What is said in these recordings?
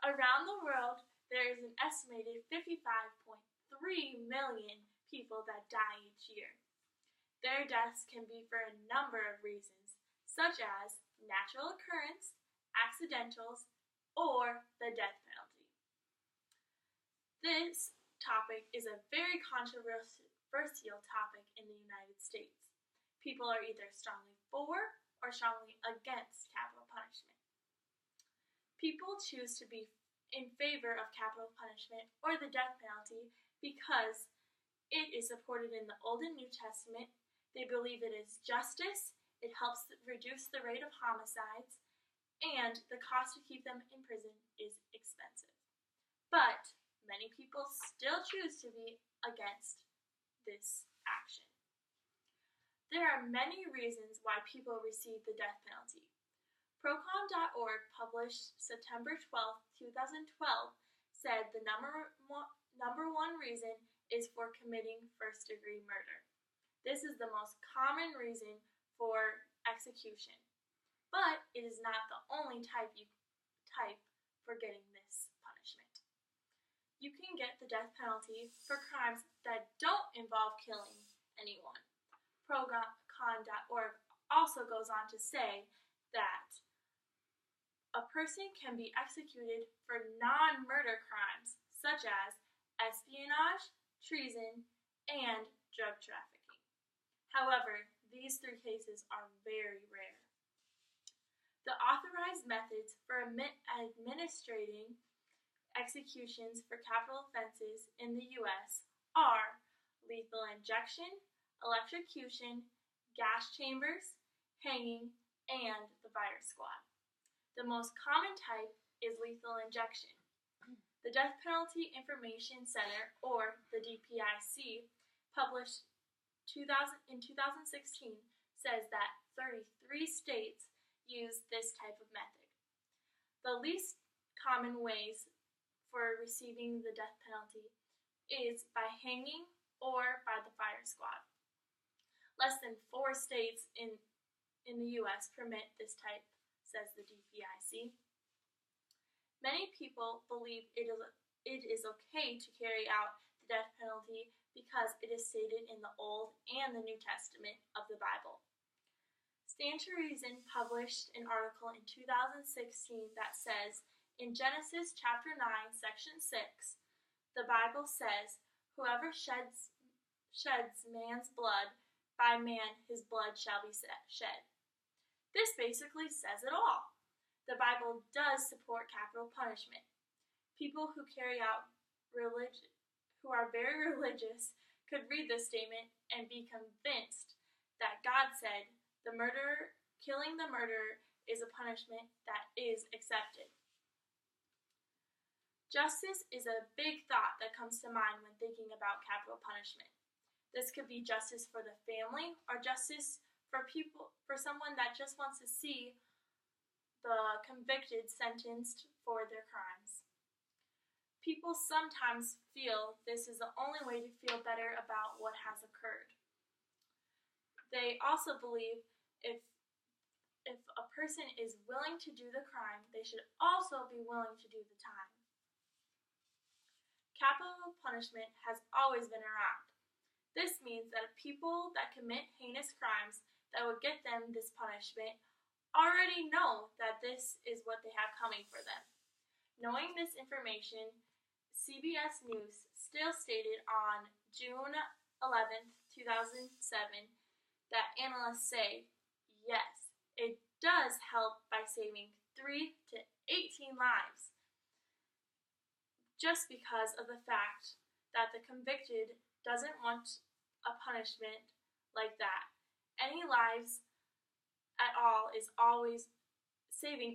Around the world, there is an estimated 55.3 million people that die each year. Their deaths can be for a number of reasons, such as natural occurrence, accidentals, or the death penalty. This topic is a very controversial topic in the United States. People are either strongly for or strongly against capital punishment. People choose to be in favor of capital punishment or the death penalty because it is supported in the Old and New Testament. They believe it is justice, it helps reduce the rate of homicides, and the cost to keep them in prison is expensive. But many people still choose to be against this action. There are many reasons why people receive the death penalty. Procon.org, published September 12, 2012, said the number one reason is for committing first-degree murder. This is the most common reason for execution, but it is not the only type for getting this punishment. You can get the death penalty for crimes that don't involve killing anyone. Procon.org also goes on to say that a person can be executed for non-murder crimes such as espionage, treason, and drug trafficking. However, these three cases are very rare. The authorized methods for administrating executions for capital offenses in the U.S. are lethal injection, electrocution, gas chambers, hanging, and the fire squad. The most common type is lethal injection. The Death Penalty Information Center, or the DPIC, published in 2016, says that 33 states use this type of method. The least common ways for receiving the death penalty is by hanging or by the fire squad. Less than 4 states in the U.S. permit this type, says the DPIC. Many people believe it is okay to carry out the death penalty because it is stated in the Old and the New Testament of the Bible. Stand to Reason published an article in 2016 that says, in Genesis chapter 9, section 6, the Bible says, whoever sheds man's blood, by man his blood shall be shed. This basically says it all. The Bible does support capital punishment. People who are very religious could read this statement and be convinced that God said killing the murderer is a punishment that is accepted. Justice is a big thought that comes to mind when thinking about capital punishment. This could be justice for the family or justice for someone that just wants to see the convicted sentenced for their crimes. People sometimes feel this is the only way to feel better about what has occurred. They also believe if a person is willing to do the crime, they should also be willing to do the time. Capital punishment has always been around. This means that people that commit heinous crimes that would get them this punishment already know that this is what they have coming for them. Knowing this information, CBS News still stated on June 11, 2007, that analysts say, yes, it does help by saving 3 to 18 lives, just because of the fact that the convicted doesn't want a punishment like that. Saving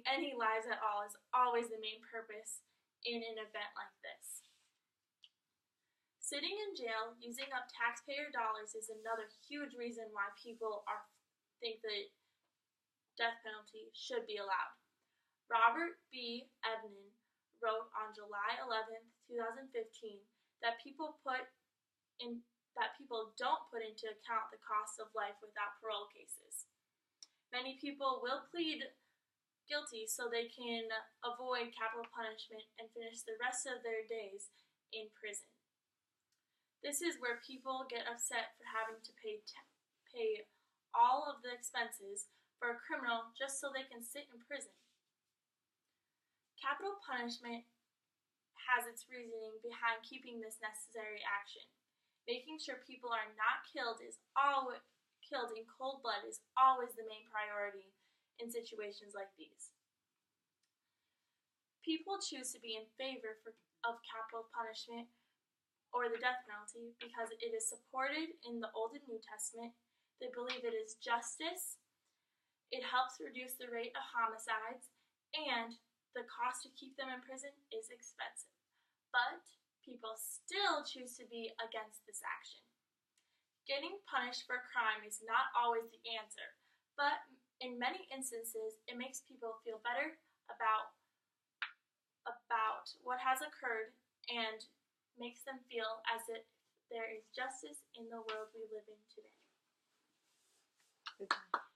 any lives at all is always the main purpose in an event like this. Sitting in jail using up taxpayer dollars is another huge reason why people think the death penalty should be allowed. Robert B. Evnen wrote on July 11, 2015, that people don't put into account the cost of life without parole cases. Many people will plead guilty so they can avoid capital punishment and finish the rest of their days in prison. This is where people get upset for having to pay all of the expenses for a criminal just so they can sit in prison. Capital punishment has its reasoning behind keeping this necessary action. Making sure people are not killed in cold blood is always the main priority in situations like these. People choose to be in favor of capital punishment or the death penalty because it is supported in the Old and New Testament. They believe it is justice, it helps reduce the rate of homicides, and the cost to keep them in prison is expensive. But people still choose to be against this action. Getting punished for a crime is not always the answer, but in many instances, it makes people feel better about what has occurred and makes them feel as if there is justice in the world we live in today. Good job.